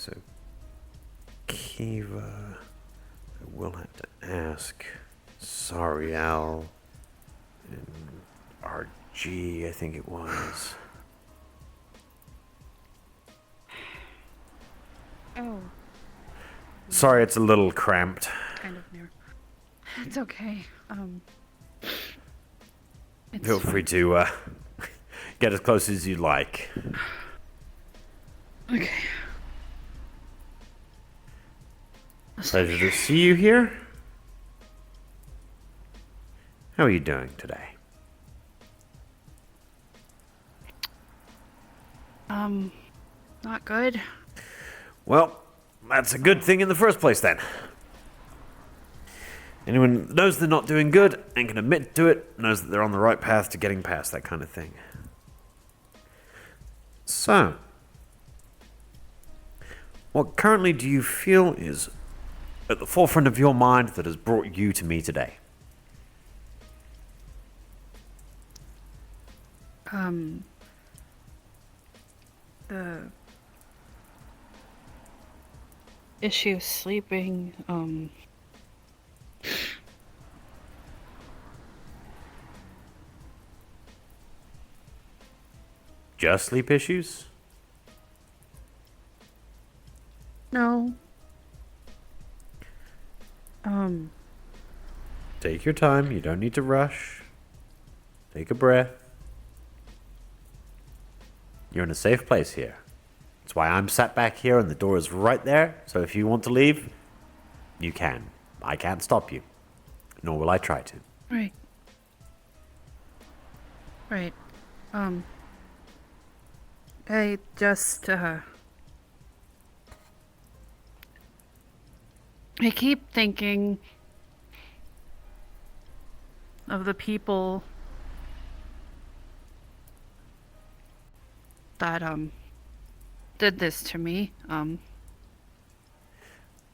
so Kiva, I will have to ask. Sorry, Al. And RG, I think it was. Oh. Sorry, it's a little cramped. Kind of near. It's okay. It's Feel free to get as close as you like. Okay. Pleasure to see you here. How are you doing today? Not good. Well, that's a good thing in the first place then. Anyone that knows they're not doing good and can admit to it knows that they're on the right path to getting past that kind of thing. So, what currently do you feel is at the forefront of your mind that has brought you to me today? The issue sleeping, Just sleep issues? no. Take your time. You don't need to rush. Take a breath. You're in a safe place here. That's why I'm sat back here and the door is right there. So if you want to leave, you can. I can't stop you. Nor will I try to. Right. Right. I just, I keep thinking of the people that, did this to me. I'm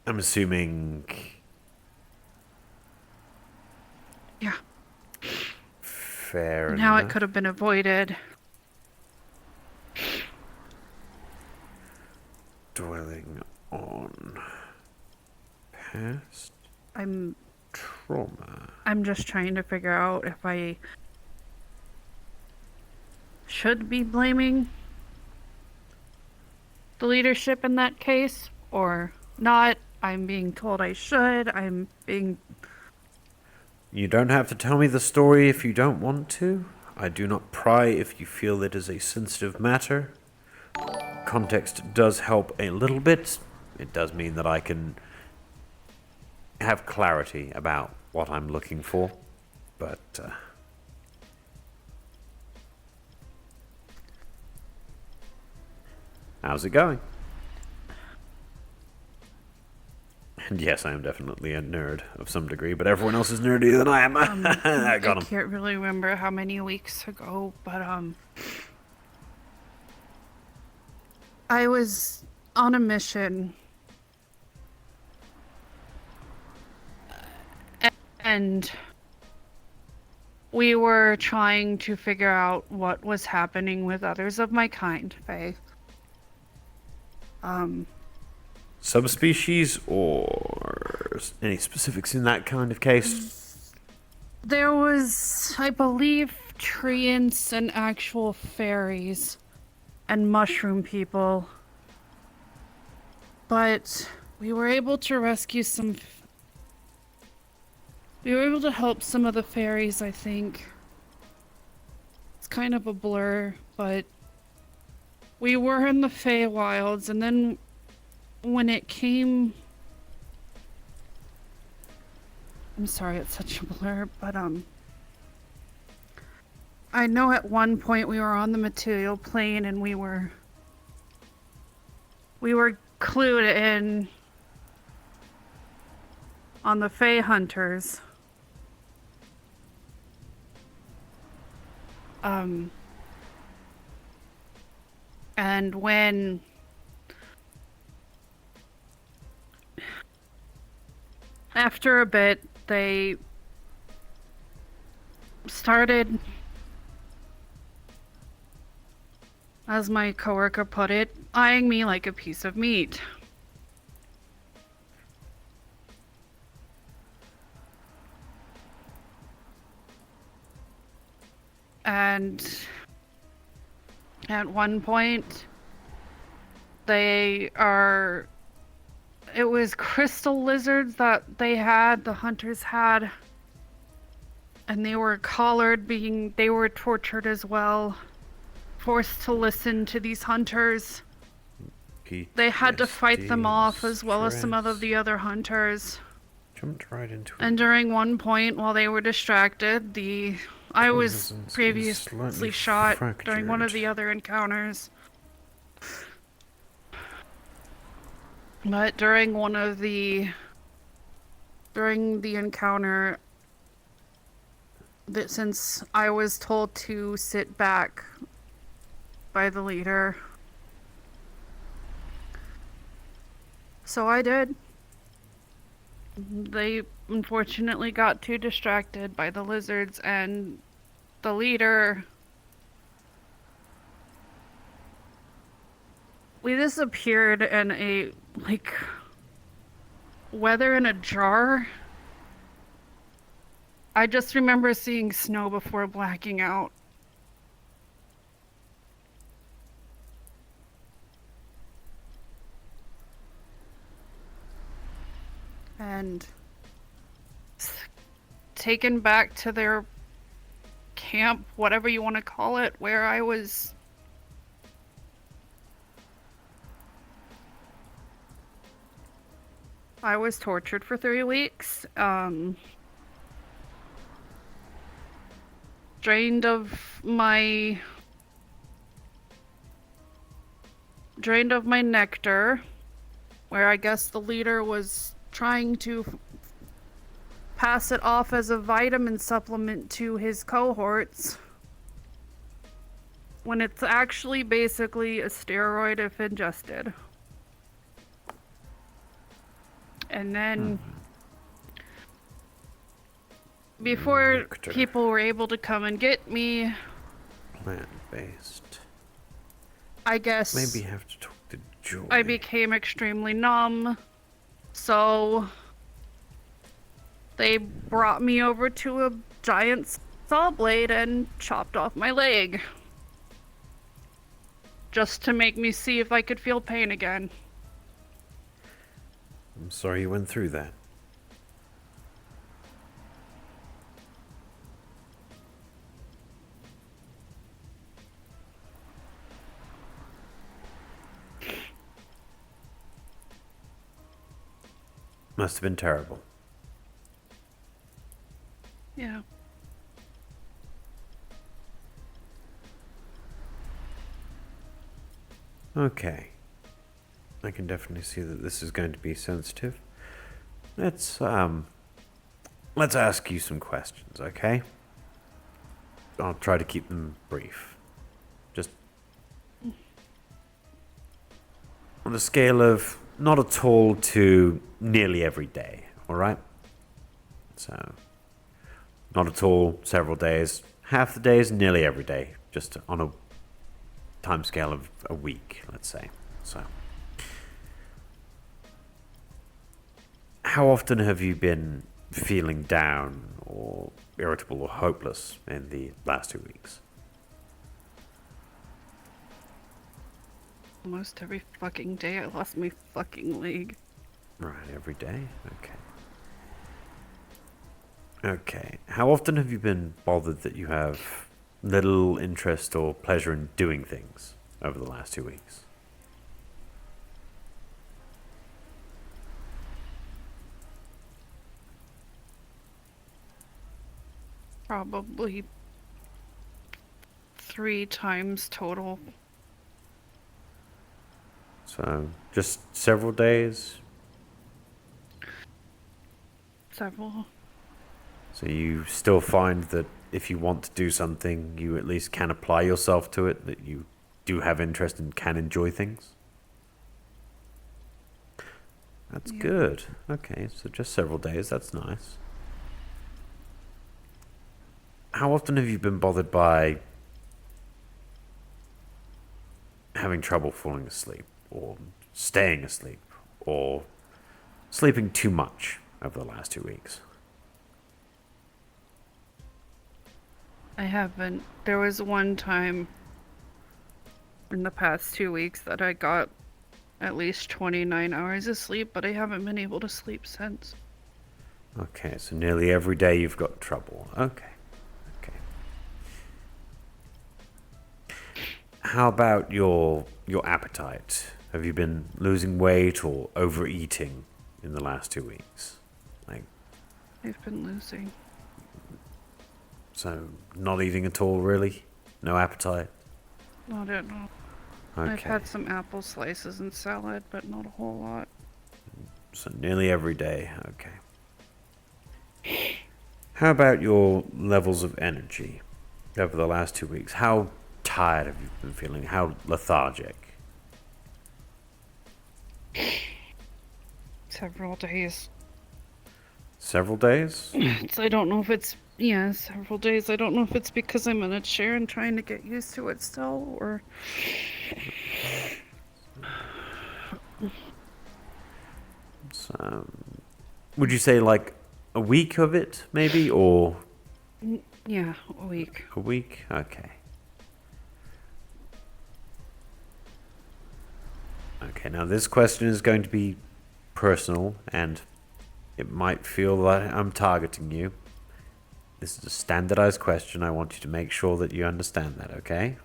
assuming... Yeah. Fair And how it enough. could have been avoided. Dwelling on past I'm trauma. just trying to figure out if I should be blaming the leadership in that case or not. I'm being told I should. I'm being... You don't have to tell me the story if you don't want to. I do not pry if you feel it is a sensitive matter. Context does help a little bit. It does mean that I can have clarity about what I'm looking for. But, how's it going? And yes, I am definitely a nerd of some degree, but everyone else is nerdier than I am. I got I him. can't really remember how many weeks ago, but I was on a mission and we were trying to figure out what was happening with others of my kind, Faye. Subspecies or any specifics in that kind of case? There was, I believe, treants and actual fairies and mushroom people. But we were able to rescue some... We were able to help some of the fairies, I think. It's kind of a blur, but we were in the Feywilds, and then when it came... I'm sorry, it's such a blur, but I know at one point we were on the material plane and we were clued in on the Fey Hunters. And when after a bit they started, as my coworker put it, eyeing me like a piece of meat. And at one point, it was crystal lizards that the hunters had. And they were collared, they were tortured as well. Forced to listen to these hunters. They had to fight them off as well as some of the other hunters. Jumped right into it. And during one point, while they were distracted, I was previously shot during one of the other encounters. But during the encounter, that since I was told to sit back by the leader, so I did. They unfortunately got too distracted by the lizards, and the leader... We disappeared in weather in a jar. I just remember seeing snow before blacking out. And taken back to their camp, whatever you want to call it, where I was tortured for 3 weeks, drained of my nectar, where I guess the leader was trying to pass it off as a vitamin supplement to his cohorts, when it's actually basically a steroid if ingested. And then before Nectar. people were able to come and get me, Plant-based. I guess Maybe have to talk to Joy. I became extremely numb, so they brought me over to a giant saw blade and chopped off my leg, just to make me see if I could feel pain again. I'm sorry you went through that. Must have been terrible. Yeah. Okay. I can definitely see that this is going to be sensitive. Let's ask you some questions, okay? I'll try to keep them brief. Just on a scale of not at all to nearly every day, alright? So, not at all, several days, half the days, nearly every day. Just on a time scale of a week, let's say. So, how often have you been feeling down or irritable or hopeless in the last 2 weeks? Almost every fucking day I lost my fucking leg. Right, every day? Okay. How often have you been bothered that you have little interest or pleasure in doing things over the last 2 weeks? Probably 3 times total. So, just several days? Several. So you still find that if you want to do something, you at least can apply yourself to it, that you do have interest and can enjoy things? That's good. Okay, so just several days, that's nice. How often have you been bothered by having trouble falling asleep, or staying asleep, or sleeping too much over the last 2 weeks? I haven't. There was one time in the past 2 weeks that I got at least 29 hours of sleep, but I haven't been able to sleep since. Okay, so nearly every day you've got trouble. Okay. Okay. How about your appetite? Have you been losing weight or overeating in the last 2 weeks? Like, I've been losing. so not eating at all, really? No appetite? Not at all. Okay. I've had some apple slices and salad, but not a whole lot. So nearly every day. Okay. How about your levels of energy over the last 2 weeks? How tired have you been feeling? How lethargic? Several days. Several days? I don't know if it's, yeah, several days. I don't know if it's because I'm in a chair and trying to get used to it still, or... So, would you say like a week of it, maybe, or Yeah, a week. a week? Okay. Okay, now this question is going to be personal, and it might feel that I'm targeting you. This is a standardized question. I want you to make sure that you understand that, okay?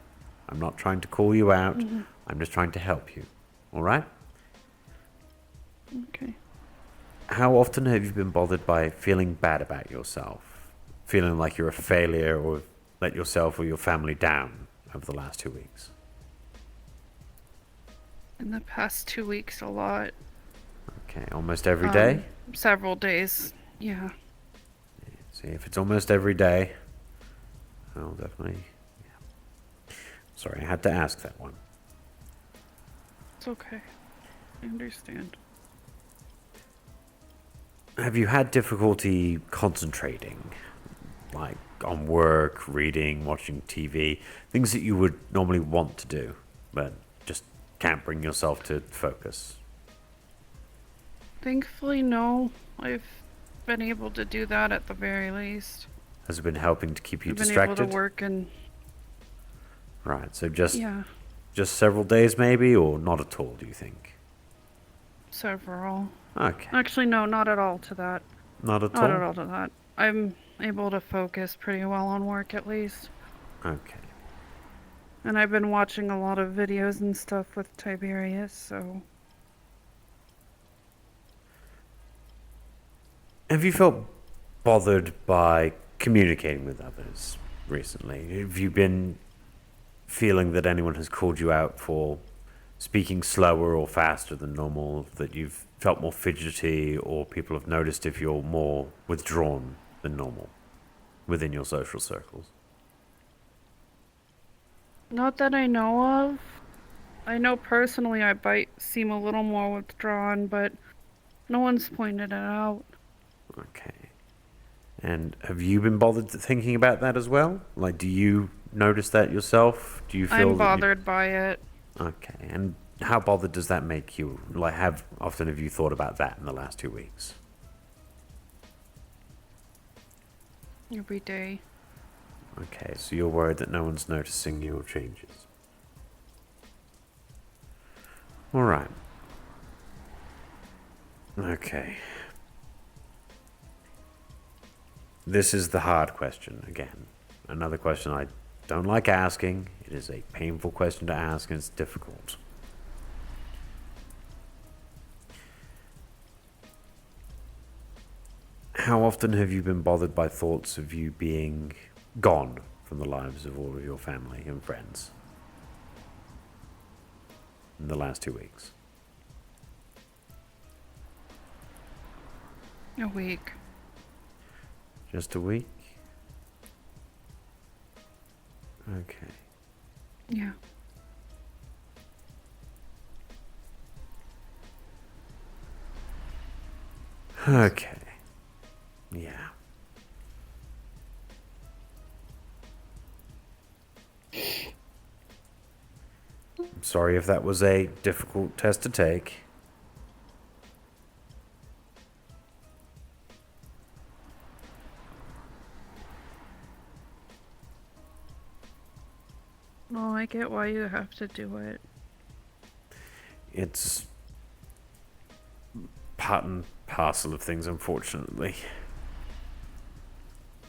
I'm not trying to call you out. I'm just trying to help you. All right? Okay. How often have you been bothered by feeling bad about yourself? Feeling like you're a failure or let yourself or your family down over the last 2 weeks? In the past 2 weeks, a lot. Okay, almost every day? Several days. Yeah. See, if it's almost every day, I'll definitely... Yeah. Sorry, I had to ask that one. It's okay. I understand. Have you had difficulty concentrating? Like on work, reading, watching TV? Things that you would normally want to do, but just can't bring yourself to focus? Thankfully, no. I've been able to do that at the very least. Has it been helping to keep you I've been distracted? able to work and... Right, so just Yeah, several days maybe, or not at all, do you think? several. Okay, Actually, no, not at all to that. not at Not at all? all to that. I'm able to focus pretty well on work at least. Okay. And I've been watching a lot of videos and stuff with Tiberius, so... Have you felt bothered by communicating with others recently? Have you been feeling that anyone has called you out for speaking slower or faster than normal, that you've felt more fidgety, or people have noticed if you're more withdrawn than normal within your social circles? Not that I know of. I know personally I might seem a little more withdrawn, but no one's pointed it out. Okay. And have you been bothered thinking about that as well? Like, do you notice that yourself? Do you feel I'm bothered by it. Okay. And how bothered does that make you? Like, have often have you thought about that in the last 2 weeks? Every day. Okay, so you're worried that no one's noticing your changes. All right. Okay. This is the hard question again. Another question I don't like asking. It is a painful question to ask, and it's difficult. How often have you been bothered by thoughts of you being gone from the lives of all of your family and friends in the last 2 weeks? A week. Just a week? Okay. Yeah. Okay. Yeah. I'm sorry if that was a difficult test to take. No, I get why you have to do it. It's part and parcel of things, unfortunately.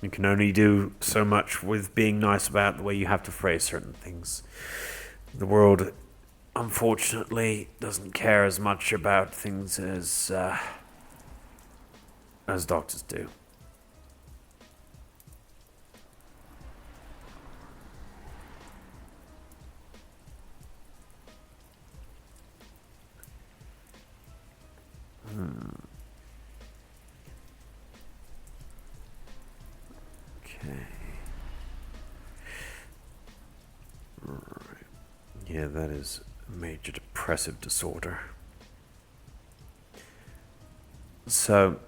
You can only do so much with being nice about the way you have to phrase certain things. The world, unfortunately, doesn't care as much about things as doctors do. Okay. Right. Yeah, that is a major depressive disorder. So,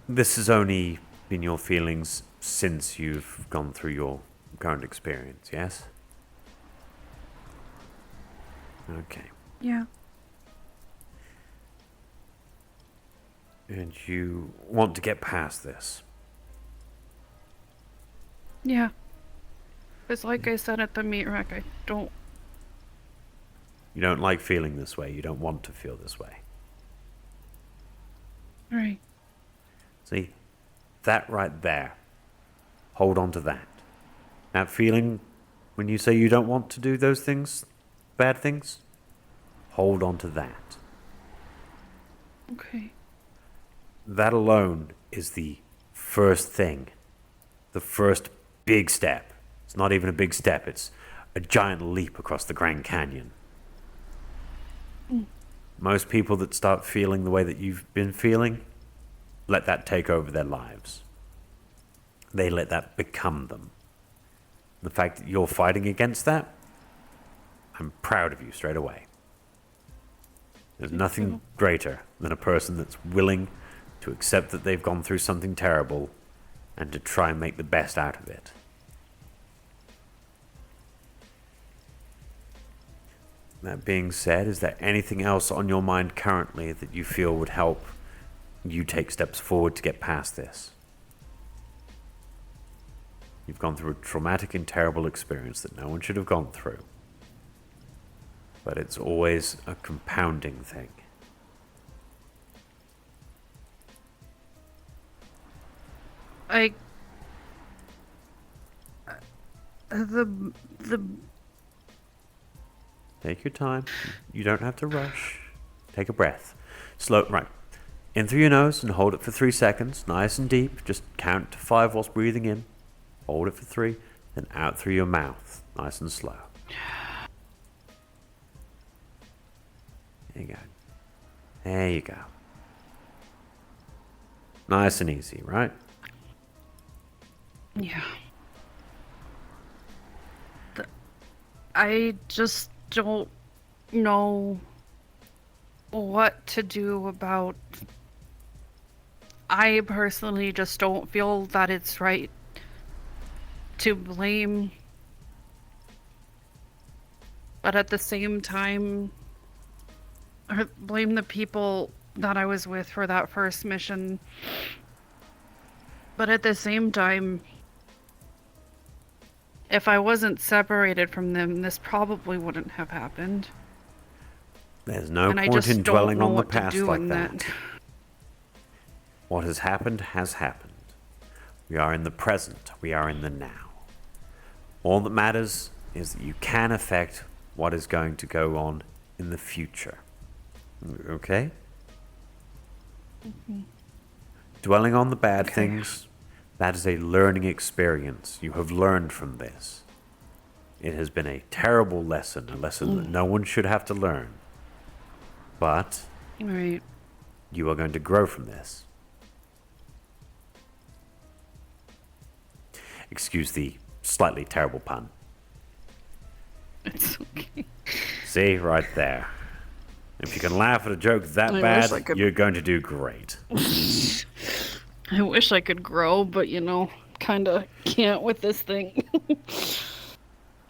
this has only been your feelings since you've gone through your current experience, yes? Okay. Yeah. And you want to get past this? Yeah. Because like I said at the meat rack, I don't... You don't like feeling this way. You don't want to feel this way. Right. See? That right there. Hold on to that. That feeling when you say you don't want to do those things, bad things, hold on to that. Okay. That alone is the first thing. The first big step. It's not even a big step, it's a giant leap across the Grand Canyon. Most people that start feeling the way that you've been feeling, let that take over their lives. They let that become them. The fact that you're fighting against that, I'm proud of you straight away. There's nothing greater than a person that's willing to accept that they've gone through something terrible and to try and make the best out of it. That being said, is there anything else on your mind currently that you feel would help you take steps forward to get past this? You've gone through a traumatic and terrible experience that no one should have gone through. But it's always a compounding thing. The Take your time. You don't have to rush. Take a breath. Slow, right. In through your nose and hold it for 3 seconds, nice and deep. Just count to 5 whilst breathing in. Hold it for 3, then out through your mouth, nice and slow. There you go. There you go. Nice and easy, right? Yeah. I just don't know what to do about... I personally just don't feel that it's right to blame, but at the same time, or blame the people that I was with for that first mission. But at the same time, if I wasn't separated from them, this probably wouldn't have happened. There's no And I point just in don't dwelling know on the what to past do like in that. What has happened has happened. We are in the present. We are in the now. All that matters is that you can affect what is going to go on in the future. Okay? Dwelling on the bad things, that is a learning experience. You have learned from this. It has been a terrible lesson, a lesson that no one should have to learn. But Right. you are going to grow from this. Excuse the slightly terrible pun. It's okay. See, right there. If you can laugh at a joke that I bad, wish I could- you're going to do great. I wish I could grow, but kinda can't with this thing.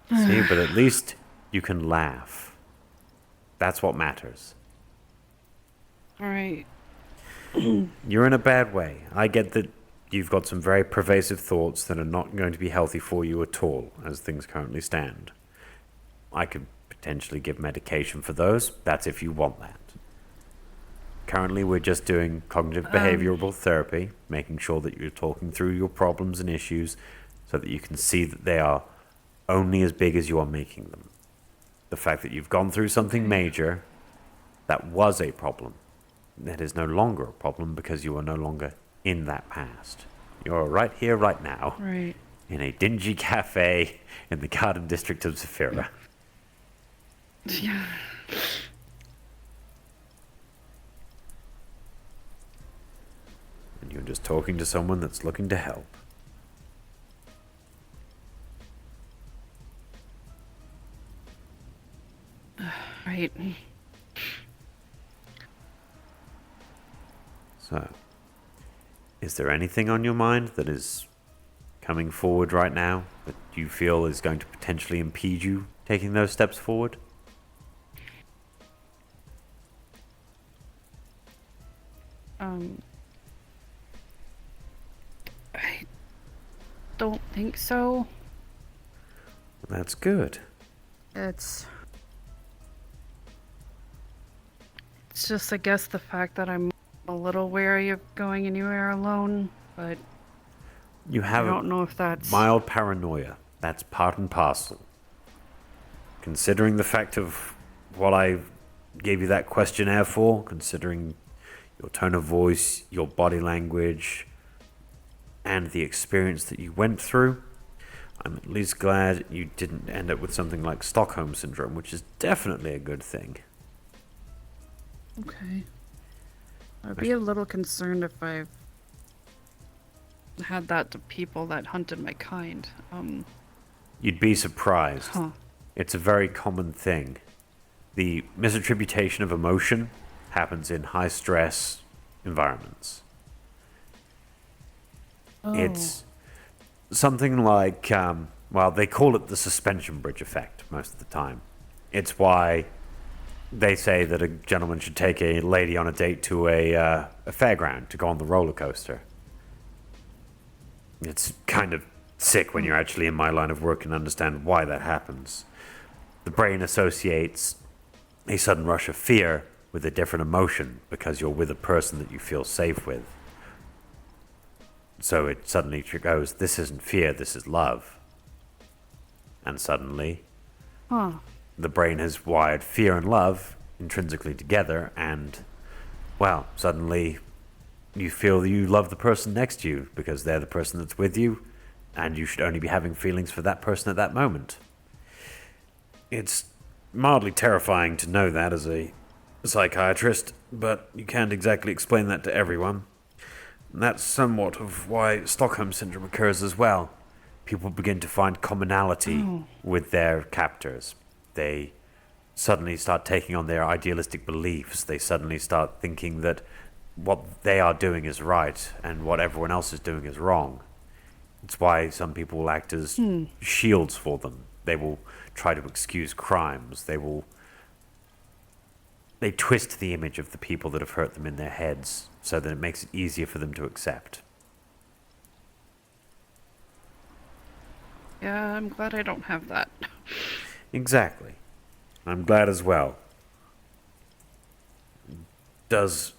See, but at least you can laugh. That's what matters. Alright. You're in a bad way. I get that you've got some very pervasive thoughts that are not going to be healthy for you at all, as things currently stand. I could potentially give medication for those. That's if you want that. Currently, we're just doing cognitive behavioral therapy, making sure that you're talking through your problems and issues so that you can see that they are only as big as you are making them. The fact that you've gone through something major that was a problem, that is no longer a problem because you are no longer in that past. You're right here, right now, Right. in a dingy cafe in the Garden District of Zafira. Yeah. And you're just talking to someone that's looking to help. Right. So, is there anything on your mind that is coming forward right now that you feel is going to potentially impede you taking those steps forward? I don't think so. That's good. It's just, I guess, the fact that I'm a little wary of going anywhere alone, but You I have don't know if that's... mild paranoia. That's part and parcel. Considering the fact of what I gave you that questionnaire for, considering your tone of voice, your body language, and the experience that you went through, I'm at least glad you didn't end up with something like Stockholm Syndrome, which is definitely a good thing. Okay. I'd be a little concerned if I had that to people that hunted my kind. You'd be surprised. Huh. It's a very common thing. The misattribution of emotion happens in high stress environments. Oh. It's something like, well, they call it the suspension bridge effect most of the time. It's why they say that a gentleman should take a lady on a date to a fairground to go on the roller coaster. It's kind of sick when you're actually in my line of work and understand why that happens. The brain associates a sudden rush of fear with a different emotion because you're with a person that you feel safe with. So it suddenly goes, this isn't fear, this is love. And suddenly, Huh. the brain has wired fear and love intrinsically together, and, well, suddenly you feel that you love the person next to you because they're the person that's with you, and you should only be having feelings for that person at that moment. It's mildly terrifying to know that as a psychiatrist, but you can't exactly explain that to everyone. And that's somewhat of why Stockholm Syndrome occurs as well. People begin to find commonality with their captors. They suddenly start taking on their idealistic beliefs. They suddenly start thinking that what they are doing is right and what everyone else is doing is wrong. It's why some people will act as shields for them. They will try to excuse crimes. They twist the image of the people that have hurt them in their heads so that it makes it easier for them to accept. Yeah, I'm glad I don't have that. Exactly. I'm glad as well. Does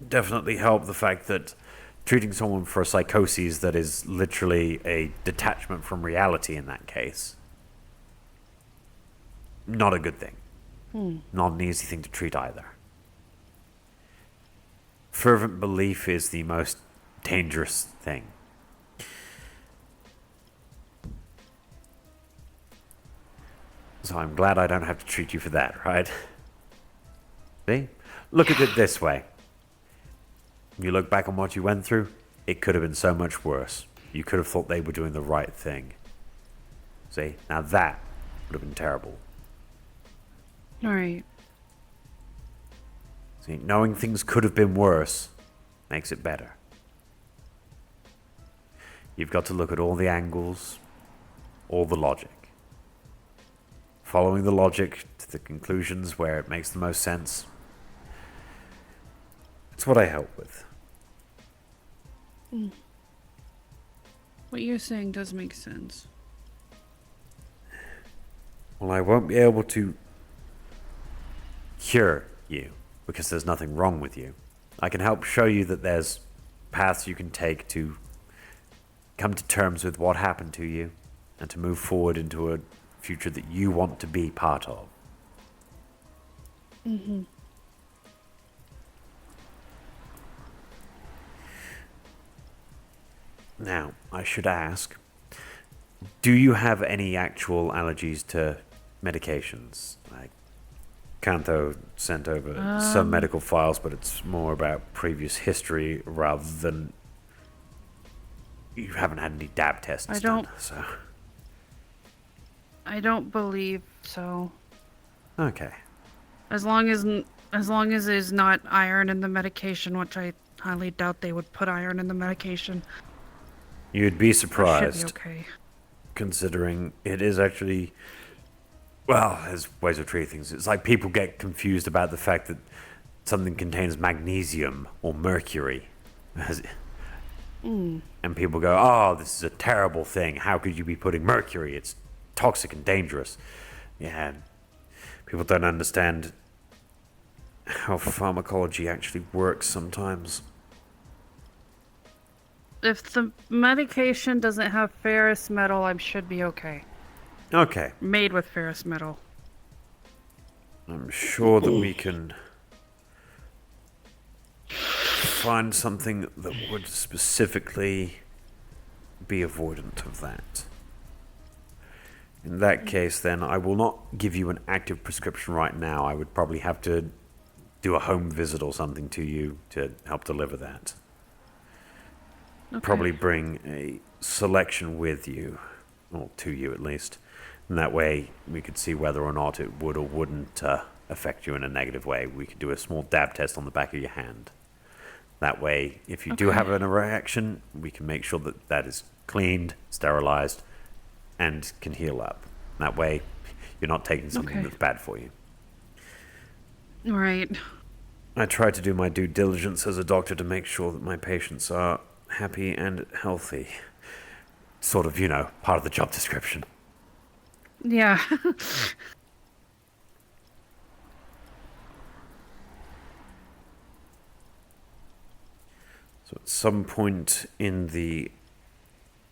definitely help the fact that treating someone for a psychosis that is literally a detachment from reality in that case, not a good thing. Not an easy thing to treat either. Fervent belief is the most dangerous thing. So I'm glad I don't have to treat you for that, right? See? Look at it this way. You look back on what you went through, it could have been so much worse. You could have thought they were doing the right thing. See? Now that would have been terrible. Alright. See, knowing things could have been worse makes it better. You've got to look at all the angles, all the logic. Following the logic to the conclusions where it makes the most sense. It's what I help with. What you're saying does make sense. Well, I won't be able to cure you because there's nothing wrong with you. I can help show you that there's paths you can take to come to terms with what happened to you and to move forward into a future that you want to be part of. Mm-hmm. Now, I should ask, do you have any actual allergies to medications? Like, Kanto sent over some medical files, but it's more about previous history rather than you haven't had any dab tests done. So, I don't believe so. okay. As long as there's not iron in the medication, which I highly doubt they would put iron in the medication. You'd be It should surprised, be okay. considering it is actually, well, there's ways of treating things. It's like people get confused about the fact that something contains magnesium or mercury. And people go, oh, this is a terrible thing. How could you be putting mercury? It's toxic and dangerous. Yeah, people don't understand how pharmacology actually works sometimes. If the medication doesn't have ferrous metal, I should be okay. Okay, Made with ferrous metal. I'm sure that we can find something that would specifically be avoidant of that. In that case, then, I will not give you an active prescription right now. I would probably have to do a home visit or something to you to help deliver that. Okay. Probably bring a selection with you, or to you at least. And that way we could see whether or not it would or wouldn't affect you in a negative way. We could do a small dab test on the back of your hand. That way, if you do have a reaction, we can make sure that that is cleaned, sterilized, and can heal up. That way, you're not taking something that's bad for you. Right. I try to do my due diligence as a doctor to make sure that my patients are happy and healthy. Sort of, part of the job description. Yeah. So at some point in the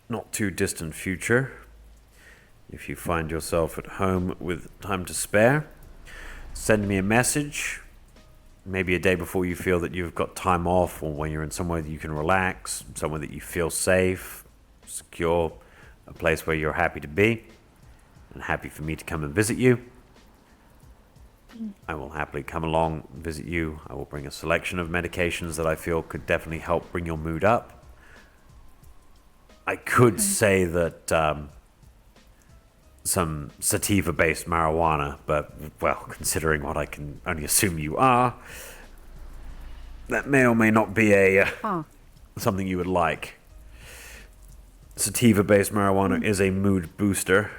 not too distant future, if you find yourself at home with time to spare, send me a message. Maybe a day before you feel that you've got time off, or when you're in somewhere that you can relax, somewhere that you feel safe, secure, a place where you're happy to be, and happy for me to come and visit you. I will happily come along and visit you. I will bring a selection of medications that I feel could definitely help bring your mood up. I could say that some sativa-based marijuana, but, well, considering what I can only assume you are, that may or may not be something you would like. Sativa-based marijuana is a mood booster,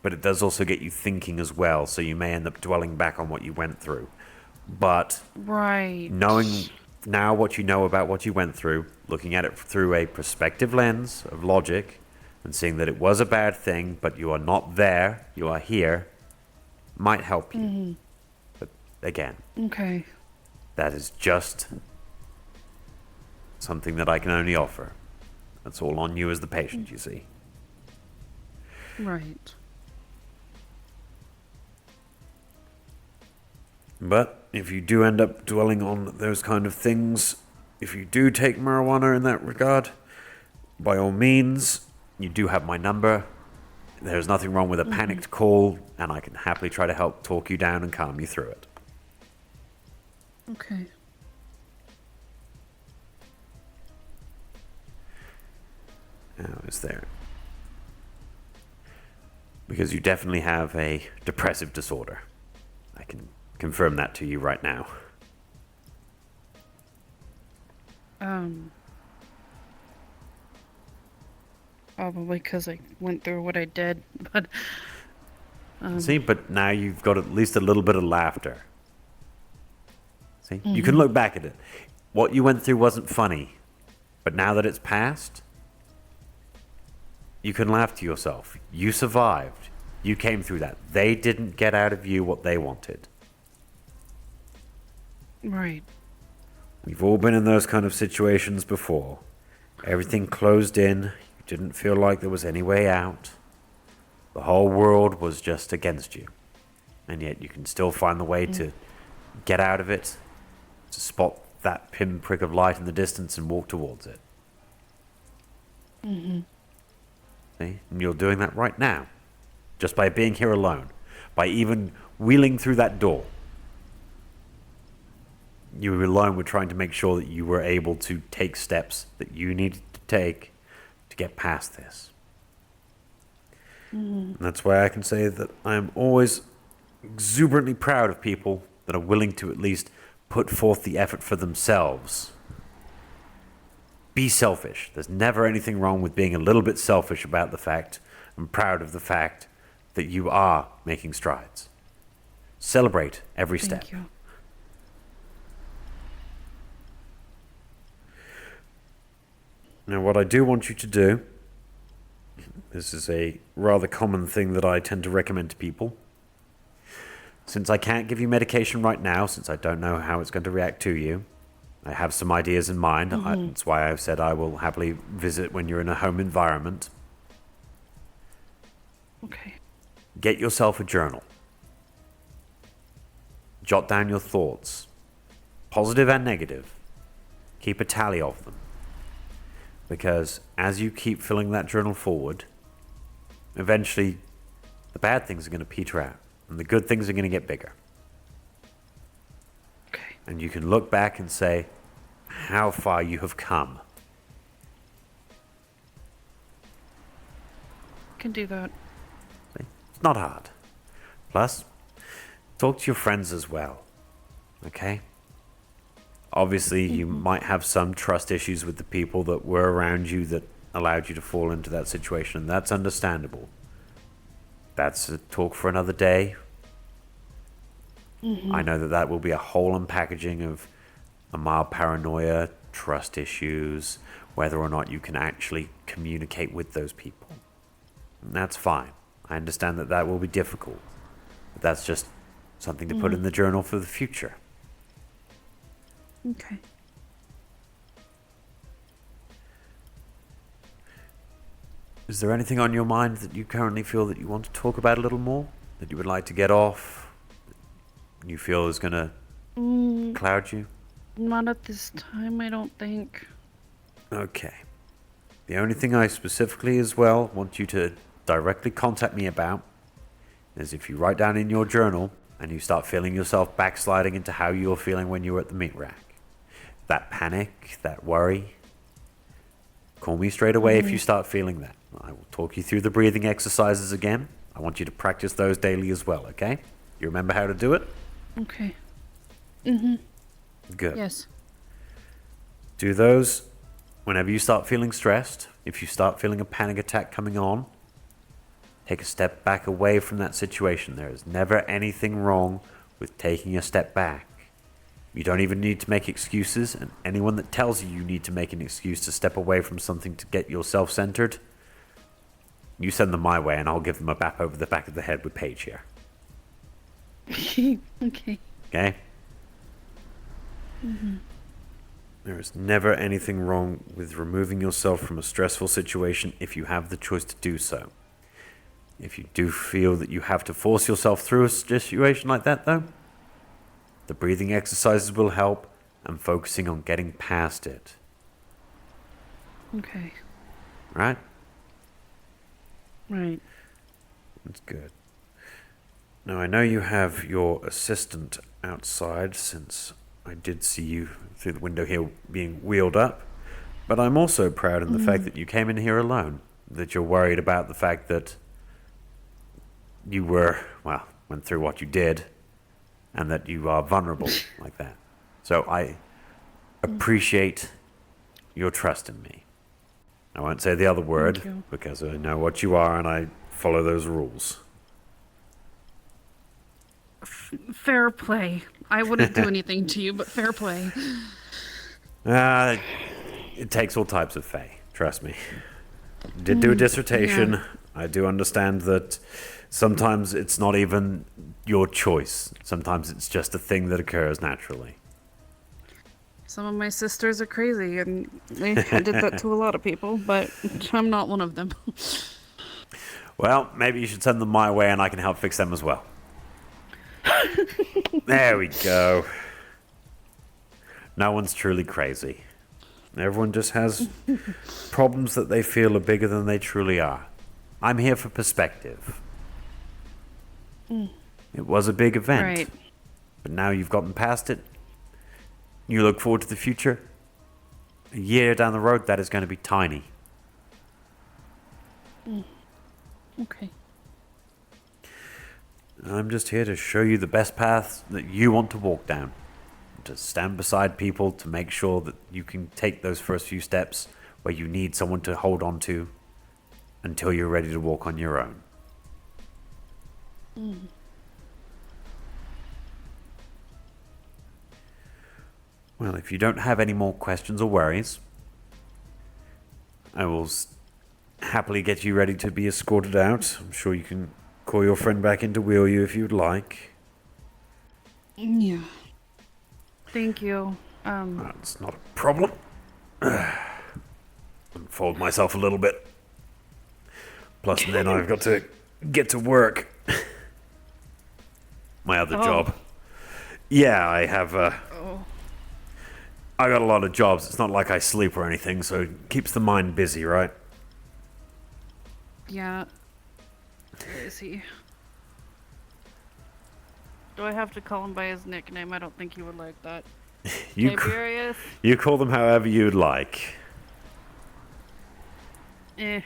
but it does also get you thinking as well, so you may end up dwelling back on what you went through. But Right. knowing now what you know about what you went through, looking at it through a perspective lens of logic, and seeing that it was a bad thing, but you are not there, you are here, might help you. But again, Okay. that is just something that I can only offer. That's all on you as the patient, you see. Right. But if you do end up dwelling on those kind of things, if you do take marijuana in that regard, by all means, you do have my number. There's nothing wrong with a panicked call, and I can happily try to help talk you down and calm you through it. Okay. Now, is there? Because you definitely have a depressive disorder. I can confirm that to you right now. Probably because I went through what I did, but See, but now you've got at least a little bit of laughter. See, you can look back at it. What you went through wasn't funny, but now that it's past, you can laugh to yourself. You survived. You came through that. They didn't get out of you what they wanted. Right. We've all been in those kind of situations before. Everything closed in. You didn't feel like there was any way out. The whole world was just against you. And yet you can still find the way to get out of it, to spot that pinprick of light in the distance and walk towards it. Mm-hmm. See? And you're doing that right now. Just by being here alone. By even wheeling through that door. You alone were trying to make sure that you were able to take steps that you needed to take to get past this. And that's why I can say that I am always exuberantly proud of people that are willing to at least put forth the effort for themselves. Be selfish. There's never anything wrong with being a little bit selfish about the fact and proud of the fact that you are making strides. Celebrate every step. Thank you. Now, what I do want you to do, this is a rather common thing that I tend to recommend to people. Since I can't give you medication right now, since I don't know how it's going to react to you, I have some ideas in mind. That's why I've said I will happily visit when you're in a home environment. Okay. Get yourself a journal. Jot down your thoughts, positive and negative. Keep a tally of them. Because as you keep filling that journal forward, eventually the bad things are going to peter out and the good things are going to get bigger. Okay. And you can look back and say how far you have come. Can do that. See? It's not hard. Plus, talk to your friends as well. Okay? Obviously, you might have some trust issues with the people that were around you that allowed you to fall into that situation, and that's understandable. That's a talk for another day. I know that that will be a whole unpackaging of a mild paranoia, trust issues, whether or not you can actually communicate with those people. And that's fine. I understand that that will be difficult. But that's just something to put in the journal for the future. Okay. Is there anything on your mind that you currently feel that you want to talk about a little more? That you would like to get off? That you feel is going to cloud you? Not at this time, I don't think. Okay. The only thing I specifically as well want you to directly contact me about is if you write down in your journal and you start feeling yourself backsliding into how you were feeling when you were at the meat rack. That panic, that worry. Call me straight away if you start feeling that. I will talk you through the breathing exercises again. I want you to practice those daily as well, okay? You remember how to do it? Okay. Good. Yes. Do those whenever you start feeling stressed. If you start feeling a panic attack coming on, take a step back away from that situation. There is never anything wrong with taking a step back. You don't even need to make excuses, and anyone that tells you you need to make an excuse to step away from something to get yourself centered, you send them my way and I'll give them a bap over the back of the head with Paige here. Okay. Okay? There is never anything wrong with removing yourself from a stressful situation if you have the choice to do so. If you do feel that you have to force yourself through a situation like that, though, the breathing exercises will help, and focusing on getting past it. Okay. Right? Right. That's good. Now, I know you have your assistant outside, since I did see you through the window here being wheeled up, but I'm also proud in the fact that you came in here alone, that you're worried about the fact that you went through what you did, and that you are vulnerable like that. So I appreciate your trust in me. I won't say the other word you. because I know what you are and I follow those rules. Fair play. I wouldn't do anything to you, but fair play. It takes all types of fae, trust me. Did do a dissertation. Yeah. I do understand that sometimes it's not even your choice. Sometimes it's just a thing that occurs naturally. Some of my sisters are crazy, and I did that to a lot of people, but I'm not one of them. Well, maybe you should send them my way and I can help fix them as well. There we go. No one's truly crazy. Everyone just has problems that they feel are bigger than they truly are. I'm here for perspective. It was a big event. Right. But now you've gotten past it. You look forward to the future. A year down the road, that is going to be tiny. Okay. I'm just here to show you the best path that you want to walk down. To stand beside people to make sure that you can take those first few steps where you need someone to hold on to until you're ready to walk on your own. Well, if you don't have any more questions or worries, I will happily get you ready to be escorted out. I'm sure you can call your friend back in to wheel you if you'd like. Yeah. Thank you. That's not a problem. Unfold myself a little bit. Plus, then I've got to get to work. My other job. Yeah, I have. I got a lot of jobs. It's not like I sleep or anything, so it keeps the mind busy, right? Yeah. Where is he? Do I have to call him by his nickname? I don't think he would like that. Tiberius? You call them however you'd like. Yeah?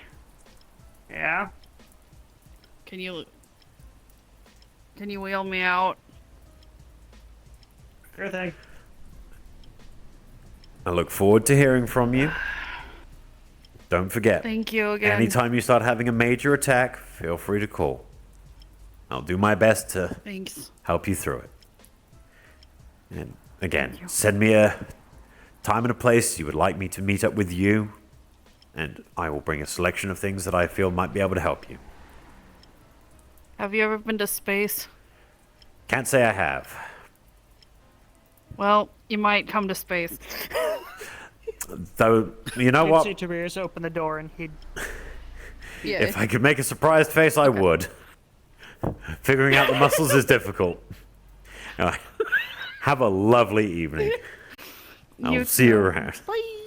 Can you wheel me out? Sure thing. I look forward to hearing from you. Don't forget. Thank you again. Anytime you start having a major attack, feel free to call. I'll do my best to Thanks. help you through it. And again, send me a time and a place you would like me to meet up with you, and I will bring a selection of things that I feel might be able to help you. Have you ever been to space? Can't say I have. Well, you might come to space. Though, you know You'd what? see Tiberius open the door and he'd... Yeah. If I could make a surprised face, I would. Figuring out the muscles is difficult. Anyway, have a lovely evening. I'll see you around. Bye.